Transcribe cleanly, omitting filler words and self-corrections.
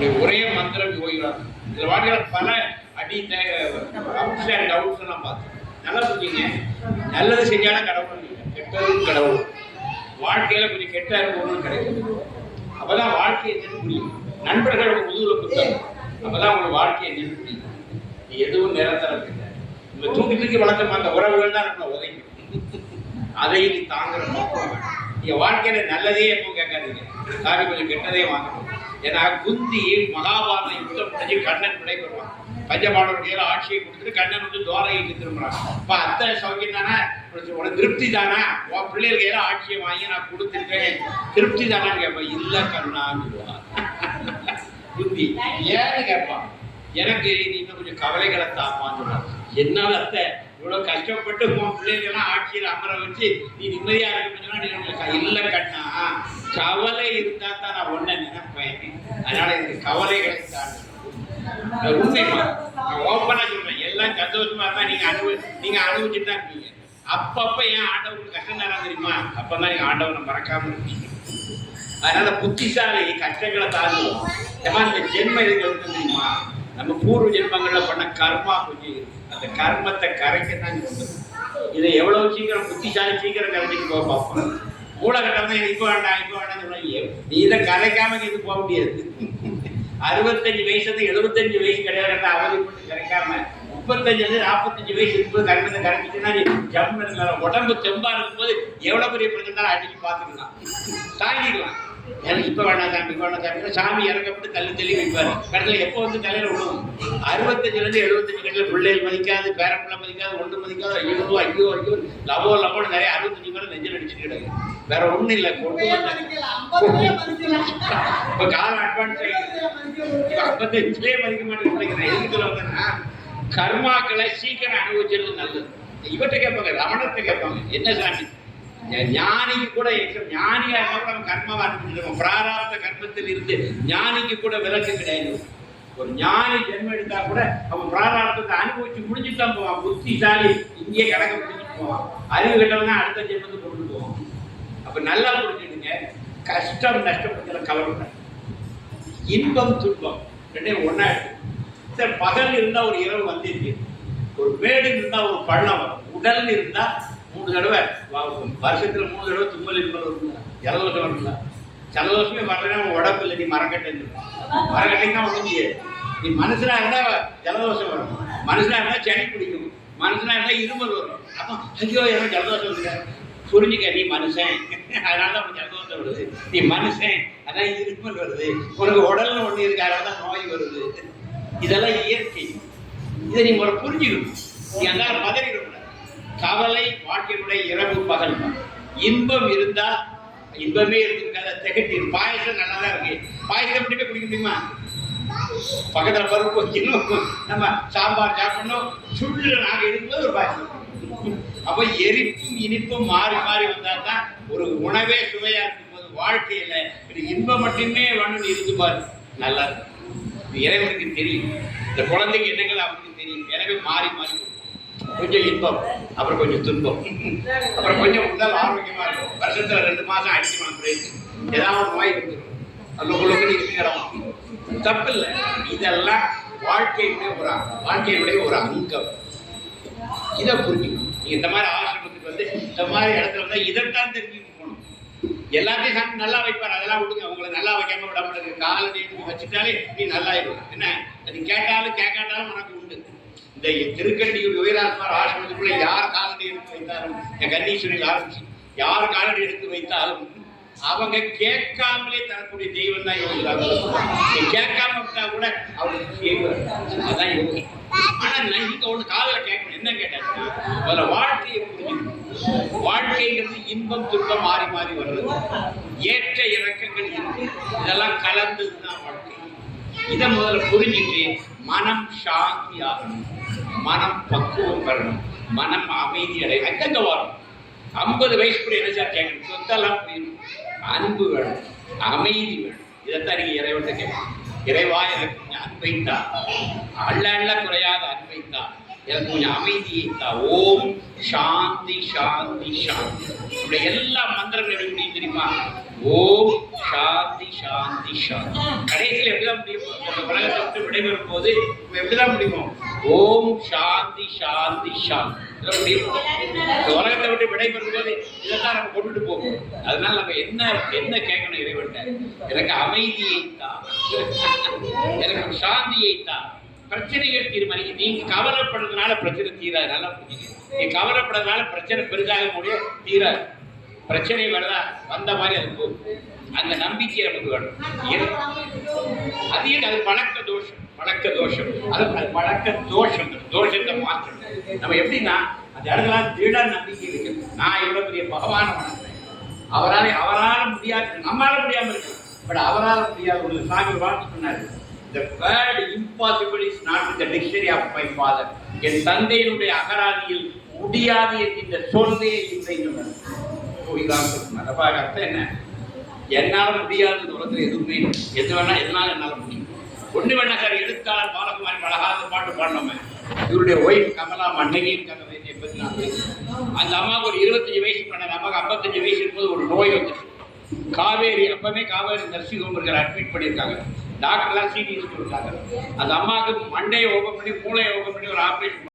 நம்முடைய ஒரே மந்திரம் யோகிதான். இதில் வாழ்க்கையில பல அடி அப்ஸ் அண்ட் டவுன்ஸ் எல்லாம் பார்த்தோம். நல்லா புரிஞ்சுங்க, நல்லது செஞ்சாலும் கடவுள் இல்லை, கெட்டதும் கடவுள். வாழ்க்கையில கொஞ்சம் கெட்ட அனுபவங்களும் கிடைக்கும். அப்பதான் வாழ்க்கையை என்னன்னு புரியும். நண்பர்கள் முதுகுல கொடுத்தாங்க, அப்பதான் உங்களுக்கு வாழ்க்கையை என்னன்னு புரியும். எதுவும் நிரந்தரம் இல்லை. நம்ம தூக்கி தூக்கி வளர்த்தோம் அந்த உறவுகள் தான் நம்மளை உதவி. அதை நீ தாங்குற நீங்க வாழ்க்கையில நல்லதே எப்பவும் கேட்காதீங்க, சாமி கொஞ்சம் கெட்டதே வாங்கணும். ஏன்னா குந்தி மகாபாரத யுத்தம் முடிஞ்சு கண்ணன் விடை பெறுவான். பஞ்சபாண்டவர்கள் ஆட்சியை கொடுத்துட்டு கண்ணன் வந்து துவாரகைக்கு திரும்புறான். இப்ப அத்தனை சௌக்கியம் தானே, உனக்கு திருப்தி தானா, உன் பிள்ளைகளுக்கு ஏதாவது ஆட்சியை வாங்கி நான் கொடுத்துருக்கேன், திருப்தி தானான்னு கேட்பான். இல்ல கண்ணான்னு குந்தி ஏன்னு கேட்பான். எனக்கு நீ இன்னும் கொஞ்சம் கவலைகளை தாப்பான்னு சொல்றான். என்னால அத்தை இவ்வளவு கஷ்டப்பட்டு உன் பிள்ளைகளெல்லாம் ஆட்சியில் அமர வச்சு நீ நிம்மதியா இருக்க. இல்ல கண்ணா, கவலை இருந்தா தான் நான் ஒன்ன நினைப்பேன். அதனால எனக்கு கவலைகளை தான் உண்மைமா நான் ஓப்பனா சொல்றேன். எல்லாம் சந்தோஷமா இருந்தா நீங்க அனுபவிச்சுட்டு தான் இருக்கீங்க. அப்பப்ப ஏன் ஆண்டவனுக்கு கஷ்டம் தரான் தெரியுமா? அப்பதான் நீங்க ஆண்டவனை மறக்காம இருக்கீங்க. அதனால புத்திசாலி கஷ்டங்களை தாங்குவோம். ஏமா இந்த ஜென்ம இதுக்கு தெரியுமா, நம்ம பூர்வ ஜென்மங்கள்ல பண்ண கர்மா கொஞ்சம் அந்த கர்மத்தை கரைக்கத்தான் உண்டு. இதை எவ்வளவு சீக்கிரம் புத்திசாலி சீக்கிரம் கரைச்சிட்டு போக பார்ப்போம். மூலகட்டம் தான் இப்ப வேண்டாம் இப்ப வேண்டாம் சொல்லுவாங்க. நீ இதை கரைக்காம இது போக முடியாது. 65 வயசு 75 வயசு கிடையாது அவதிப்பட்டு கரைக்காம 35 45 வயசு இருக்கும்போது கர்மத்தை கரைச்சிட்டுன்னா ஜம்மு உடம்பு தெம்பா இருக்கும்போது எவ்வளவு பெரிய பிரச்சனை அடிச்சு பார்த்துக்கலாம், தாங்கிக்கலாம். எனக்கு இப்ப வேணாம் சாமி இப்ப வேணாம் சாமி சாமி இறக்கப்பட்டு தள்ளி வைப்பாரு. கடைசியில் எப்போ வந்து தலையில விடுவோம். 65 75 கடையில் பிள்ளைகள் மதிக்காது, பேரப்பிள்ளை மதிக்காது, ஒன்று மதிக்காது. ஐயோ ஐயோ ஐயோ லவோன்னு நிறைய 65 பேரை நெஞ்சில் அடிச்சுட்டு கிடக்கு. வேற ஒண்ணும் இல்லை. கொண்டு இப்ப காலம் அட்வான்ஸ் ஆகிடுது. 55லயே மதிக்க மாட்டேங்கிறேன். எதுக்கு சொல்லுவாங்கன்னா கர்மாக்களை சீக்கிரம் அனுபவிச்சிருது நல்லது. இவற்றை கேட்பாங்க, ரமணத்தை கேட்பாங்க, என்ன சாமி ஞானிக்கு கூட ஞானியா இருந்தா கூட நம்ம கர்மாவை அனுப்பிச்சிருக்கோம். பிராராப்த கர்மத்தில் இருந்து ஞானிக்கு கூட விலக்கு கிடையாது. ஒரு ஞானி ஜென்மம் எடுத்தா கூட அவன் பிராராப்தத்தை அனுபவிச்சு முடிஞ்சுட்டு போவான். புத்திசாலி இங்கே கணக்க முடிஞ்சுட்டு போவான். அறிவு கட்டவங்க அடுத்த ஜென்மத்துக்கு கொண்டு போவான். அப்ப நல்லா புரிஞ்சுடுங்க, கஷ்டம் நஷ்டப்பட்ட கவலை, இன்பம் துன்பம் ரெண்டையும் ஒன்னா இருக்கு. சார் பகல் இருந்தா ஒரு இரவு வந்துருக்கு, ஒரு மேடு இருந்தா ஒரு பள்ளம் வரும், உடல் இருந்தா 3 தடவை வருஷத்துல 3 தடவை தும்மல் இருப்பது வருங்களா, ஜலதோஷம் வருங்களா. ஜலதோஷமே வரலன்னா உடம்பு இல்லை, நீ மரக்கட்டை மரக்கட்டைன்னா ஒழுங்கிய. நீ மனுஷனா இருந்தா ஜலதோஷம் வரும், மனுஷனா இருந்தா சளி பிடிக்கும், மனுஷனா இருந்தா இருமல் வரும். அப்போ ஐயோ எனக்கு ஜலதோஷம் இல்லை புரிஞ்சுக்க, நீ மனுஷன் அதனாலதான் உனக்கு ஜலதோஷம் வருது. நீ மனுஷன் அதான் இருமல் வருது. உனக்கு உடல்ல ஒண்ணு இருக்கு, அதனாலதான் நோய் வருது. இதெல்லாம் இயற்கை. இதை நீ முறை புரிஞ்சுக்கணும். நீ அந்த பதறிடும். கவலை வாழ்க்கையுடைய இரவு பகல். இன்பம் இருந்தா இன்பமே இருக்காத திகட்டி. பாயசம் நல்லா தான் இருக்கு, பாயசம் மட்டுமே குடிக்க முடியுமா? பக்கத்துல பருப்பு வைக்கணும், நம்ம சாம்பார் சாப்பிடணும், சுள்ள நாங்க எடுக்கும்போது ஒரு பாயசம். அப்ப எரிப்பும் இனிப்பும் மாறி மாறி வந்தா தான் ஒரு உணவே சுவையா இருக்கும் போது வாழ்க்கையில இன்பம் மட்டுமே வேணும்னு இருந்து பாரு, நல்லா இருக்கும். இறைவனுக்கு தெரியும், இந்த குழந்தைக்கு என்னங்கள் அவனுக்கு தெரியும். எனவே மாறி மாறி கொஞ்சம் இன்பம், அப்புறம் கொஞ்சம் துன்பம், அப்புறம் கொஞ்சம் உடல் ஆரோக்கியமா இருக்கும். வருஷத்துல 2 மாசம் அடிக்கணும் பிரேக், ஏதாவது ஒரு நோய் வந்துடும், அல்லுக்கு நீங்க தப்பு இல்லை. இதெல்லாம் வாழ்க்கையுடைய ஒரு அங்கம். இதை புரிஞ்சுக்கணும். நீங்க இந்த மாதிரி ஆசிரமத்துக்கு வந்து இந்த மாதிரி இடத்துல வந்து இதைத்தான் தெரிஞ்சுக்கணும். எல்லாத்தையும் சாமி நல்லா வைப்பார், அதெல்லாம் விடுங்க. உங்களை நல்லா வைக்காம விட மாட்டேங்க. காலடி வச்சுட்டாலே நீ நல்லா இருக்கும். என்ன அது கேட்டாலும் கேட்காட்டாலும் உனக்கு உண்டு. இந்த திருக்கண்டியூர் யோகிராஜ்குமார் ஆசிரமத்துக்குள்ள யார் காலடி எடுத்து வைத்தாலும், என் கன்னீஸ்வரியில் ஆரம்பிச்சு யார் காலடி எடுத்து வைத்தாலும் அவங்க கேட்காமலே தரக்கூடிய தெய்வம் தான் யோகிராஜ். கேட்காம விட்டா கூட அவங்களுக்கு செய்வார், அதான் யோகி. ஆனா நீங்க ஒண்ணு காதல கேட்கணும். என்ன கேட்டாச்சு அதுல வாழ்க்கையை புரிஞ்சுக்கணும். வாழ்க்கைங்கிறது இன்பம் துன்பம் மாறி மாறி வர்றது, ஏற்ற இறக்கங்கள் இருக்கு, இதெல்லாம் கலந்ததுதான் வாழ்க்கை. இதை முதல்ல புரிஞ்சுட்டு மனம் சாந்தி ஆகணும், மனம் பக்குவம் பெறணும், மனம் அமைதி அடைய. அங்கங்க வரும் 50 வயசுக்குள்ள என்ன சார் கேட்கணும்? சொத்தெல்லாம் புரியணும், அன்பு வேணும், அமைதி வேணும். இதைத்தான் நீங்க இறைவன் கேட்கணும். இறைவா எனக்கு கொஞ்சம் அன்பைத்தா, அள்ள குறையாத அன்பைத்தா, எனக்கு கொஞ்சம் அமைதியைத்தா. ஓம் சாந்தி சாந்தி சாந்தி. இப்படி எல்லா மந்திரங்களும் எப்படி தெரியுமா? ஓம் சாந்தி சாந்தி சாந்தி. கடைசியில் எப்படிதான் முடியும்? இந்த உலகத்தை விட்டு விடைபெறும் போது எப்படிதான் முடியும்? ஓம் சாந்தி சாந்தி சாந்தி முடியும். இந்த உலகத்தை விட்டு விடைபெறும் போது இதைத்தான் நம்ம கொண்டுட்டு போகும். அதனால நம்ம என்ன கேட்கணும் இறைவன்? எனக்கு அமைதியை தான், எனக்கு சாந்தியை தான். பிரச்சனைகள் தீர்மானிக்க. நீங்க கவலைப்படுறதுனால பிரச்சனை தீராது. நல்லா புரிஞ்சுங்க. நீங்க கவலைப்படுறதுனால பிரச்சனை பெரிதாக முடிய தீராது. பிரச்சனை வரதா வந்த மாதிரி அது போகும். அந்த நம்பிக்கை நமக்கு வேணும். அது பழக்க தோஷம். பழக்க தோஷம் அது பழக்க தோஷம். தோஷத்தை மாற்றணும். நம்ம எப்படின்னா அந்த இடத்துல திட நம்பிக்கை இருக்கு. நான் இவ்வளவு பெரிய பகவான வணங்குறேன். அவரால் முடியாது, நம்மளால முடியாம இருக்கு. பட் அவரால் முடியாது. ஒரு சாமி வாழ்த்து சொன்னாரு, the word impossible is not in the dictionary of my father. என் தந்தையினுடைய அகராதியில் முடியாது என்கின்ற சொல்லே இல்லை. அர்த்தம் என்ன? என்னால முடியாத உலகத்தில் எதுவுமே எது வேணா எதனால என்னால முடியும். ஒண்ணு வேணா சார். எழுத்தாளர் பாலகுமாரி அழகாக பாட்டு பாடினோமே. இவருடைய ஒய்ஃப் கமலா மன்னகியின் கதை பற்றி நான் பேசுறேன். அந்த அம்மாவுக்கு ஒரு 25 வயசு பண்ணாங்க. அம்மாவுக்கு 55 வயசு இருக்கும்போது ஒரு நோய் வந்துச்சு. காவேரி, அப்பவே காவேரி நர்சிங் ஹோம் இருக்கிற அட்மிட் பண்ணியிருக்காங்க. டாக்டர்லாம் சிடி சொல்லிட்டாங்க. அந்த அம்மாவுக்கு மண்டையை ஓபன் பண்ணி மூளையை ஓபன் பண்ணி ஒரு ஆப்ரேஷன்